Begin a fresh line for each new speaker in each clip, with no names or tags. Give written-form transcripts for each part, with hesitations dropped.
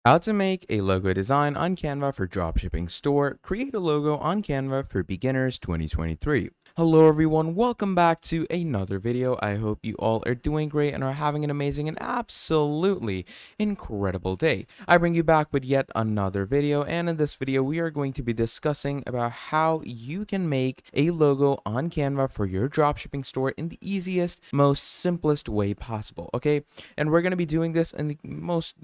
How to make a logo design on Canva for dropshipping store. Create a logo on Canva for beginners 2023. Hello everyone, welcome back to another video. I hope you all are doing great and are having an amazing and absolutely incredible day. I bring you back with yet another video, and in this video we are going to be discussing about how you can make a logo on Canva for your dropshipping store in the easiest, most simplest way possible, okay? And we're going to be doing this in the most,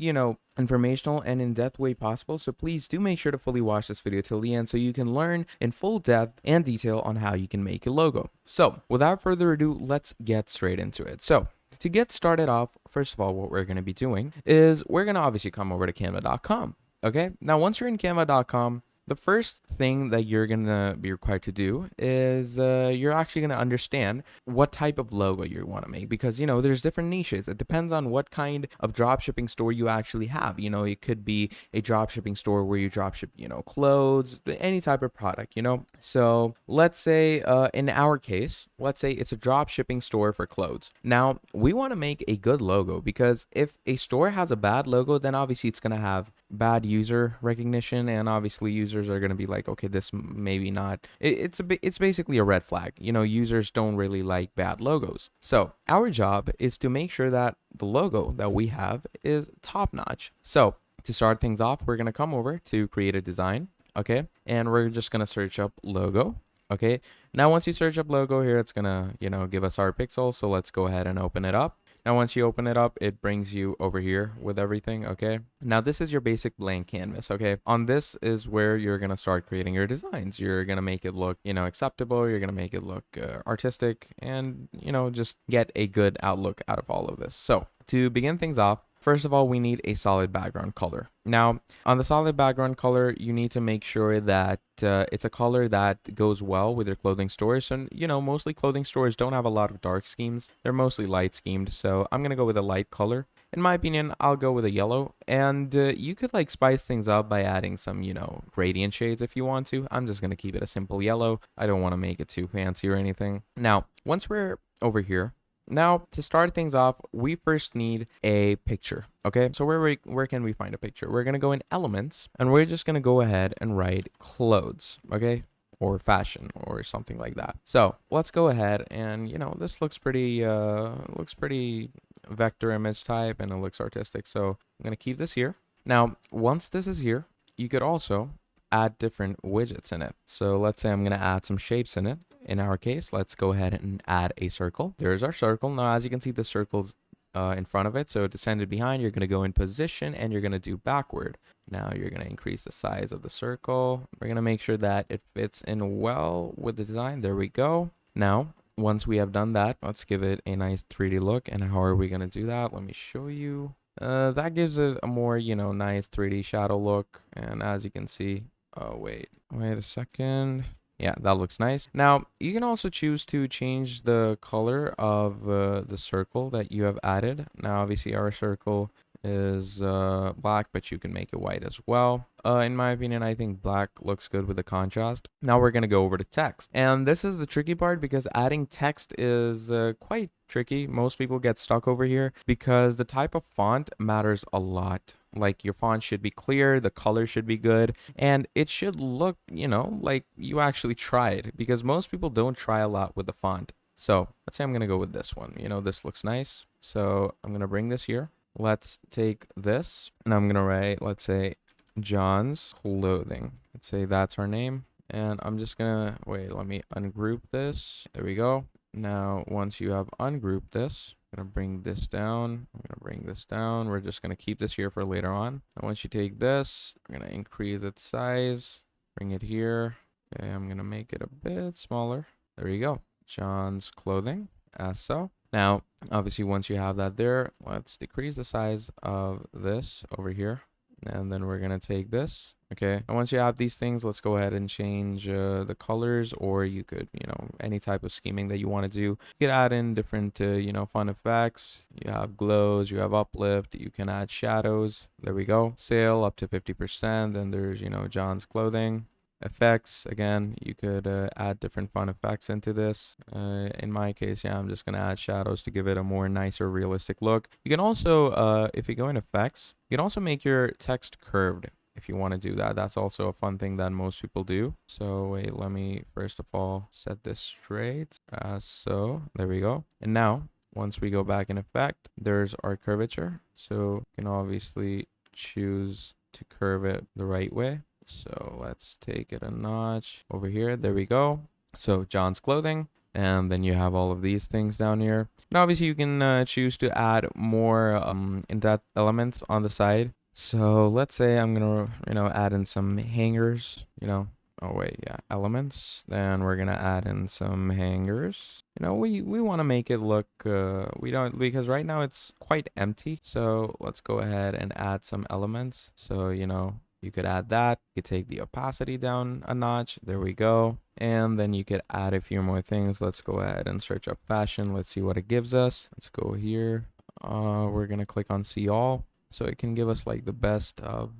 informational and in-depth way possible, so please do make sure to fully watch this video till the end so you can learn in full depth and detail on how you can make a logo. So without further ado, let's get straight into it. So to get started off, first of all, what we're going to be doing is we're going to obviously come over to canva.com. Okay, now once you're in canva.com, the first thing that you're going to be required to do is you're actually going to understand what type of logo you want to make, because there's different niches. It depends on what kind of dropshipping store you actually have. It could be a dropshipping store where you dropship clothes, any type of product. So let's say in our case, let's say it's a dropshipping store for clothes. Now we want to make a good logo, because if a store has a bad logo, then obviously it's going to have bad user recognition, and obviously users are going to be like, okay, this maybe not, it's basically a red flag. Users don't really like bad logos. So our job is to make sure that the logo that we have is top notch. So to start things off, we're going to come over to create a design, okay, and we're just going to search up logo. Okay, now once you search up logo here, it's gonna give us our pixel. So let's go ahead and open it up. Now once you open it up, it brings you over here with everything. Okay, now this is your basic blank canvas. Okay, on this is where you're gonna start creating your designs. You're gonna make it look acceptable. You're gonna make it look artistic, and just get a good outlook out of all of this. So to begin things off, first of all, we need a solid background color. Now, on the solid background color, you need to make sure that it's a color that goes well with your clothing stores. And, mostly clothing stores don't have a lot of dark schemes. They're mostly light schemed. So I'm going to go with a light color. In my opinion, I'll go with a yellow. And you could spice things up by adding some, gradient shades if you want to. I'm just going to keep it a simple yellow. I don't want to make it too fancy or anything. Now, once we're over here, now, to start things off, we first need a picture. Okay, so where can we find a picture? We're gonna go in elements, and we're just gonna go ahead and write clothes, okay, or fashion or something like that. So let's go ahead, and this looks pretty vector image type, and it looks artistic. So I'm gonna keep this here. Now, once this is here, you could also add different widgets in it. So let's say I'm going to add some shapes in it. In our case, let's go ahead and add a circle. There's our circle. Now, as you can see, the circle's in front of it. So to send it behind, you're going to go in position and you're going to do backward. Now you're going to increase the size of the circle. We're going to make sure that it fits in well with the design. There we go. Now, once we have done that, let's give it a nice 3D look. And how are we going to do that? Let me show you. That gives it a more, nice 3D shadow look. And as you can see, oh, wait a second. Yeah, that looks nice. Now, you can also choose to change the color of the circle that you have added. Now, obviously, our circle is black, but you can make it white as well. In my opinion, I think black looks good with the contrast. Now we're going to go over to text. And this is the tricky part, because adding text is quite tricky. Most people get stuck over here because the type of font matters a lot. Like, your font should be clear, the color should be good, and it should look, like you actually tried, because most people don't try a lot with the font. So let's say I'm going to go with this one. This looks nice. So I'm going to bring this here. Let's take this, and I'm going to write, let's say, John's Clothing. Let's say that's our name. And I'm just going to, let me ungroup this. There we go. Now, once you have ungrouped this, I'm going to bring this down. I'm going to bring this down. We're just going to keep this here for later on. And once you take this, I'm going to increase its size, bring it here. Okay, I'm going to make it a bit smaller. There you go. John's Clothing, as so. Now, obviously, once you have that there, let's decrease the size of this over here. And then we're going to take this. Okay. And once you have these things, let's go ahead and change the colors, or you could, any type of scheming that you want to do. You could add in different, fun effects. You have glows, you have uplift, you can add shadows. There we go. Sale up to 50%. Then there's, John's Clothing. effects. Again, you could add different fun effects into this. In my case, yeah, I'm just gonna add shadows to give it a more nicer, realistic look. You can also, if you go in effects, you can also make your text curved if you want to do that. That's also a fun thing that most people do. So wait, let me first of all set this straight as so. There we go. And now, once we go back in effect, there's our curvature. So you can obviously choose to curve it the right way. So let's take it a notch over here. There we go. So John's clothing. And then you have all of these things down here. And obviously you can choose to add more in-depth elements on the side. So let's say I'm gonna, add in some hangers, oh wait, yeah, elements. Then we're gonna add in some hangers. We want to make it look, we don't, because right now it's quite empty. So let's go ahead and add some elements. So, you could add that. You could take the opacity down a notch. There we go. And then you could add a few more things. Let's go ahead and search up fashion. Let's see what it gives us. Let's go here. We're going to click on see all. So it can give us like the best of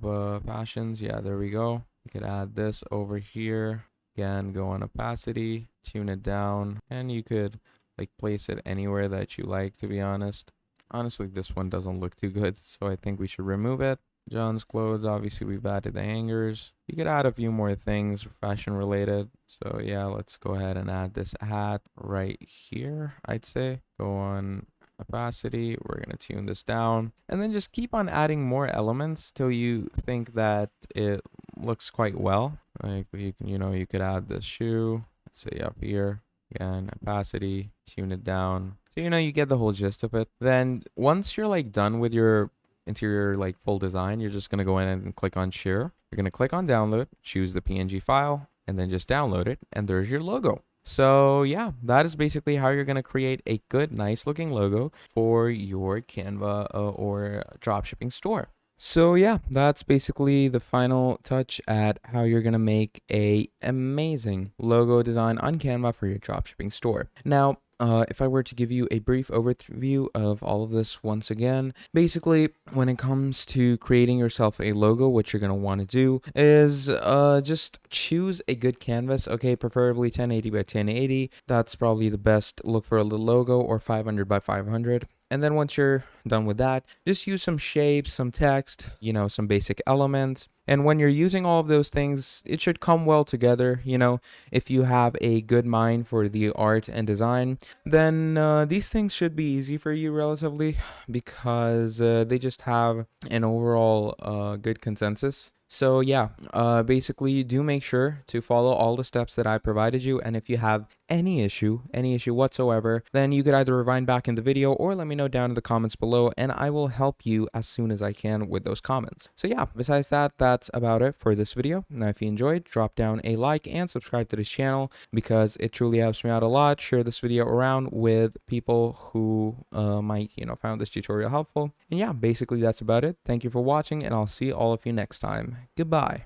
fashions. Yeah, there we go. You could add this over here. Again, go on opacity, tune it down, and you could like place it anywhere that you like, to be honest. Honestly, this one doesn't look too good, so I think we should remove it. John's clothes, obviously we've added the hangers. You could add a few more things fashion related. So yeah, let's go ahead and add this hat right here, I'd say. Go on opacity, we're going to tune this down, and then just keep on adding more elements till you think that it looks quite well. Like you can, you could add this shoe, let's say up here. Again, opacity, tune it down. So you get the whole gist of it. Then once you're like done with your interior like full design, you're just going to go in and click on share. You're going to click on download, choose the PNG file, and then just download it, and there's your logo. So yeah, that is basically how you're going to create a good, nice looking logo for your Canva or dropshipping store. So yeah, that's basically the final touch at how you're going to make a amazing logo design on Canva for your dropshipping store. Now, if I were to give you a brief overview of all of this once again, basically when it comes to creating yourself a logo, what you're going to want to do is just choose a good canvas, okay, preferably 1080 by 1080. That's probably the best. Look for a little logo, or 500 by 500. And then once you're done with that, just use some shapes, some text, some basic elements. And when you're using all of those things, it should come well together. If you have a good mind for the art and design, then these things should be easy for you relatively, because they just have an overall good consensus. So yeah, basically do make sure to follow all the steps that I provided you. And if you have any issue whatsoever, then you could either rewind back in the video or let me know down in the comments below, and I will help you as soon as I can with those comments. So yeah, besides that, that's about it for this video. Now, if you enjoyed, drop down a like and subscribe to this channel, because it truly helps me out a lot. Share this video around with people who might, found this tutorial helpful. And yeah, basically that's about it. Thank you for watching, and I'll see all of you next time. Goodbye.